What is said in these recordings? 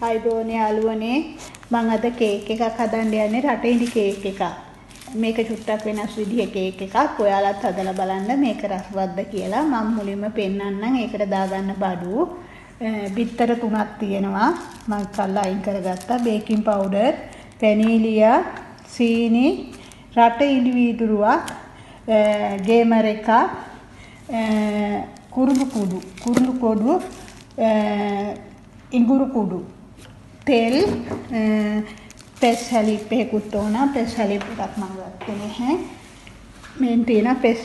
අයිබෝනේ යාළුවනේ මම අද කේක් එකක් හදන්න යන්නේ රටේ ඉඳි කේක් එකක්. මේක චුට්ටක් වෙනස් විදිහේ කේක් එකක්. ඔයාලත් හදලා බලන්න මේක රසවත්ද කියලා. මම මුලින්ම පෙන්නන්නම් ඒකට දාගන්න බඩු. බිත්තර 3ක් තියෙනවා. මම කල්ලා අයින් කරගත්තා. බේකින් පවුඩර්, පැනීලියා, සීනි, රටේ ඉඳි වීදුරුවක්, ගේමර් එකක්, කුරුළු කුඩු, ඉඟුරු කුඩු, තෙල්, පෙස් හැලිප් එකකුත් ඕන. පෙස් හැලිප් එකක් මම ගත්තේ නැහැ. මේන් තියෙන පෙස්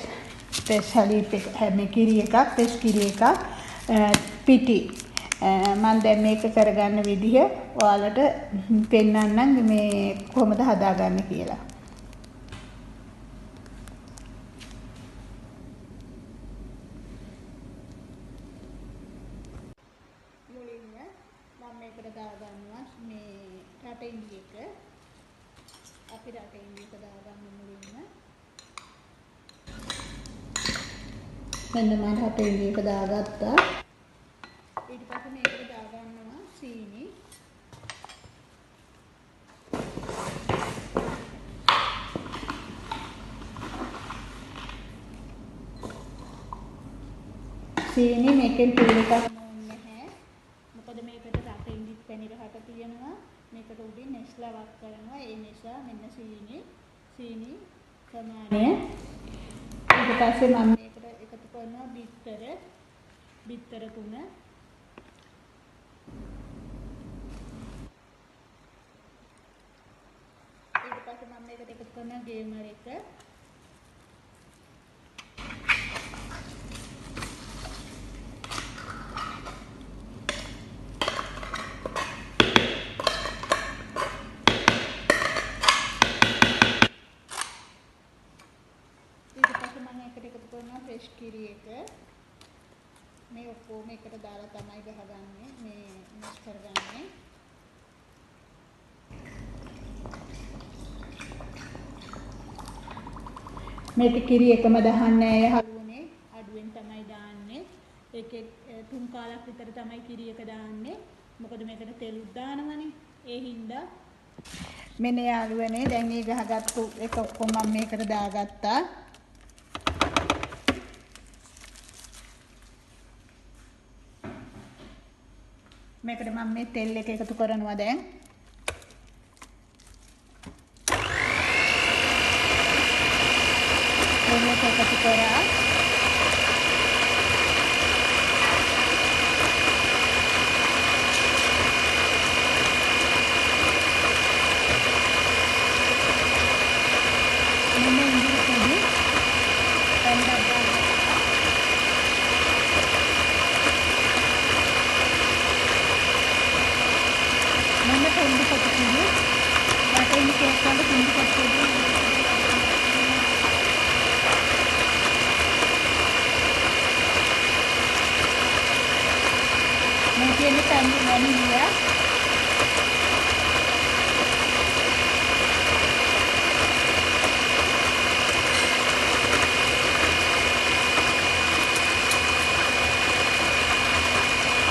හැලිප් එක මේ කිරි එකක්, පෙස් කිරි එකක්, පිටි. මම දැන් මේක කරගන්න විදිහ ඔයාලට පෙන්නන්නම් මේ කොහොමද හදාගන්නේ කියලා. මේකට දාගන්නවා මේ රටේ ඉන්දි එක. අපි රටේ ඉන්දි එක දාගන්න මුලින්ම. මෙන්න මම රටේ ඉන්දි එක දාගත්තා. ඊට පස්සේ මේකට දාගන්නවා සීනි. සීනි මේකෙන් තෙල් එකක් මොකද මේකට රට ඉන්දිත් පැණි රහට තියෙනවා. මේකට උඩින් නෙස්ලා වක් කරනවා. ඒ නිසා මෙන්න සීනි ප්‍රමාණය. ඊට පස්සේ මම මේකට එකතු කරනවා බිත්තර 3. ඊට පස්සේ මම මේකට එකතු කරනවා ගේමර් එක. ෆ්‍රෙෂ් කිරි එක මේ ඔක්කොම එකට දාලා තමයි ගහගන්නේ මේ මික්ස් කරගන්නේ. මේක කිරි එකම දහන්නේ යහළුවනේ අඩුවෙන් තමයි දාන්නේ. ඒකේ 3 කාලක් විතර තමයි කිරි එක දාන්නේ. මොකද මේකට තෙලුත් දානවනේ. ඒ හින්දා මෙන්න යාළුවනේ දැන් මේ ගහගත්තු එක ඔක්කොම මම මේකට දාගත්තා. මේකට මම මේ තෙල් එක එකතු කරනවා දැන්. මේක එකතු කරා. මෙන්න ඉඳි පොඩි පෙන්ඩක් ini tadi vanilya.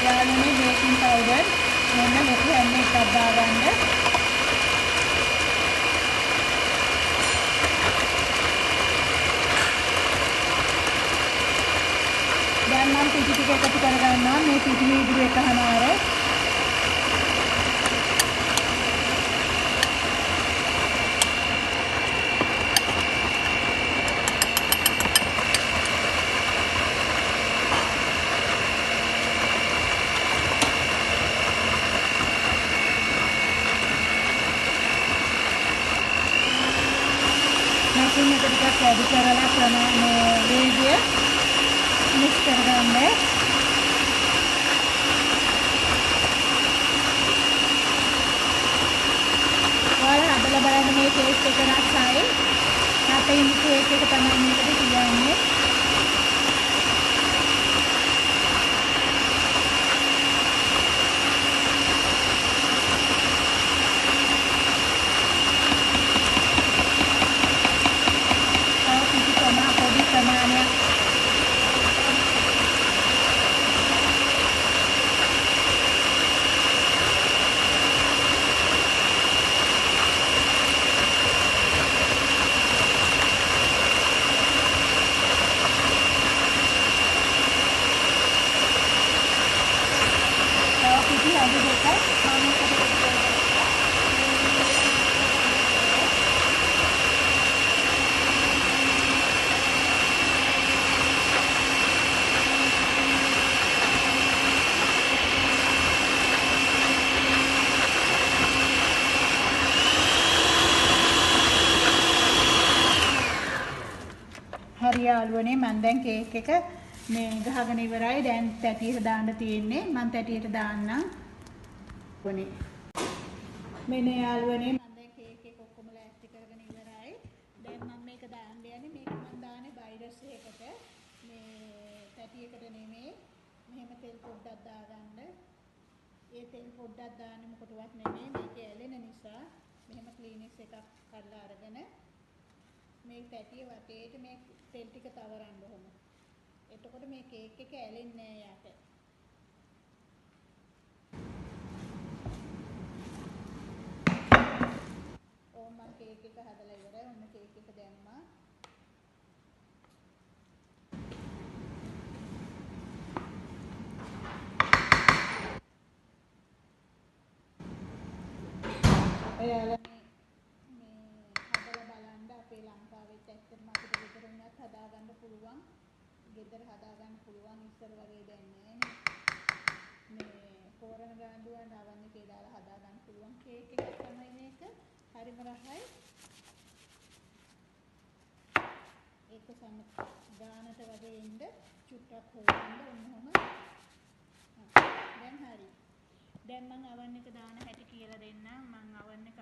Dan ini baking powder. Mana itu hanya tabaran deh. Dan nanti juga ketika karena මේ පිටි ඉදිරි එකමාර nanti ketika saya bicara sama dia mix කරගන්න. ඔයාලා හදලා බලන්න මේ ටේස්ට් එක රසයි. රටේ ඉන්න කේක් එක තමයි මේකට කියන්නේ. පොඩි ප්‍රමාණයක් අඩු දෙකක් මම හරි යාළුවනේ මම දැන් කේක් එක මේ ගහගෙන ඉවරයි. දැන් තැටියට දාන්න තියෙන්නේ. මම තැටියට දාන්නම්. වනේ. මෙන්න යාළුවනේ මම දැන් කේක් එක ඔක්කොම ලෑස්ති කරගෙන ඉවරයි. දැන් මම මේක දාන්න යන්නේ. මේක මම දාන්නේ බයිරස් එකකට. මේ තැටියකට නෙමෙයි. මෙහෙම තෙල් පොඩ්ඩක් දාගන්න. ඒ තෙල් පොඩ්ඩක් දාන්නේ මොකටවත් නෙමෙයි. මේක ඇලෙන නිසා මෙහෙම ක්ලීනික්ස් එකක් කරලා අරගෙන මේ තැටිය වටේට මේ තෙල් ටික තවරන්න ඕන. එතකොට මේ කේක් එක ඇලෙන්නේ නැහැ යට. ඕම් මම කේක් එක හදලා ඉවරයි. ඔන්න කේක් එක දැම්මා. ඔයාලා අපේ ලංකාවෙත් ඇත්තටම අපිට ගෙදර වුණත් හදාගන්න පුළුවන්. ගෙදර හදාගන්න පුළුවන් ඉස්සර වගේ දැන් නෑ නේ. මේ කෝරණ ගාඬුව නවන්න එකේ දාලා හදාගන්න පුළුවන් කේක් එකක් තමයි මේක. හරිම රහයි. ඒක සම ගානට වගේ ඉන්න චුට්ටක් හොයන්න ඔන්නෝම. දැන් හරි. දැන් මම අවන් එක දාන හැටි කියලා දෙන්නම්. මම අවන් එක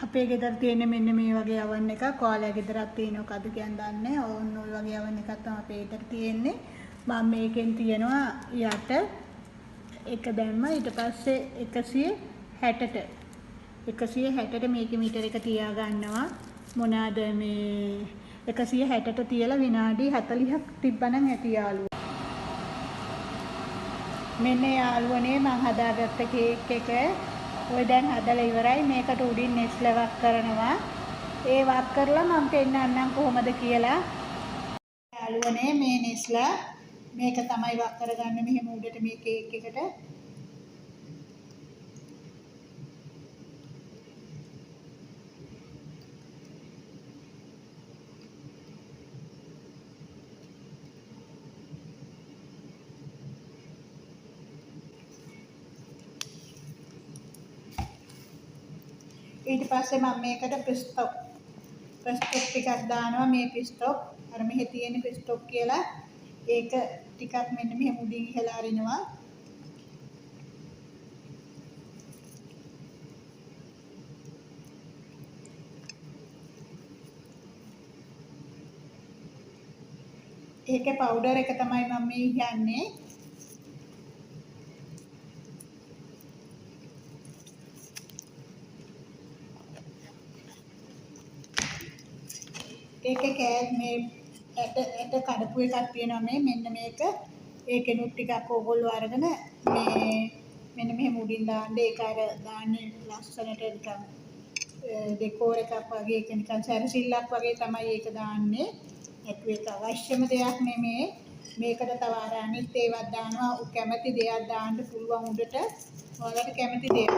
අපේ ගෙදර තියෙන මෙන්න මේ වගේ අවන් එකක්. ඔයාලා ගෙදරක් තියෙනවද කියන්නේ දන්නේ. ඕන් ඔය වගේ අවන් එකක් තමයි අපේ ගෙදර තියෙන්නේ. මම මේකෙන් තියනවා යට එක දැම්මා. ඊට පස්සේ 160ට මේකේ මීටර එක තියා ගන්නවා. මොනවාද මේ 160ට තියලා විනාඩි 40ක් තිබ්බනම් ඇති යාළුවෝ. මෙන්න යාළුවනේ මම හදාගත්ත කේක් එක. ඔය දැන් හදලා ඉවරයි. මේකට උඩින් නෙස්ල වක් කරනවා. ඒ වක් කරලා මම පෙන්නන්නම් කොහොමද කියලා. යාළුවනේ මේ නෙස්ල මේක තමයි වක් කරගන්න මෙහෙම උඩට මේ කේක් එකට. ඊට පස්සේ මම මේකට පිස්ටොක් ටිකක් දානවා. මේ පිස්ටොක් අර මෙහෙ තියෙන පිස්ටොක් කියලා ඒක ටිකක් මෙන්න මෙහෙම උඩින් ඉහලා අරිනවා. ඒකේ පවුඩර් එක තමයි මම මේ යන්නේ. ඒකේ මේ ඇට කඩපු එකක් තියෙනවා මේ මෙන්න මේක. ඒකෙනුත් ටිකක් ඕගොල්ලෝ අරගෙන මේ මෙන්න මෙහෙම උඩින් දාන්න. ඒක අර දාන්නේ ලස්සනට නිකන් ඩෙකෝර් එකක් වගේ. ඒක නිකන් සැරසිල්ලක් වගේ තමයි ඒක දාන්නේ. ඒක අවශ්‍යම දෙයක් නෙමෙයි. මේකට තව අර අනිත් ඒවත් දානවා. කැමති දෙයක් දාන්න පුළුවන් උඩට. ඔයාලට කැමති දෙයක්.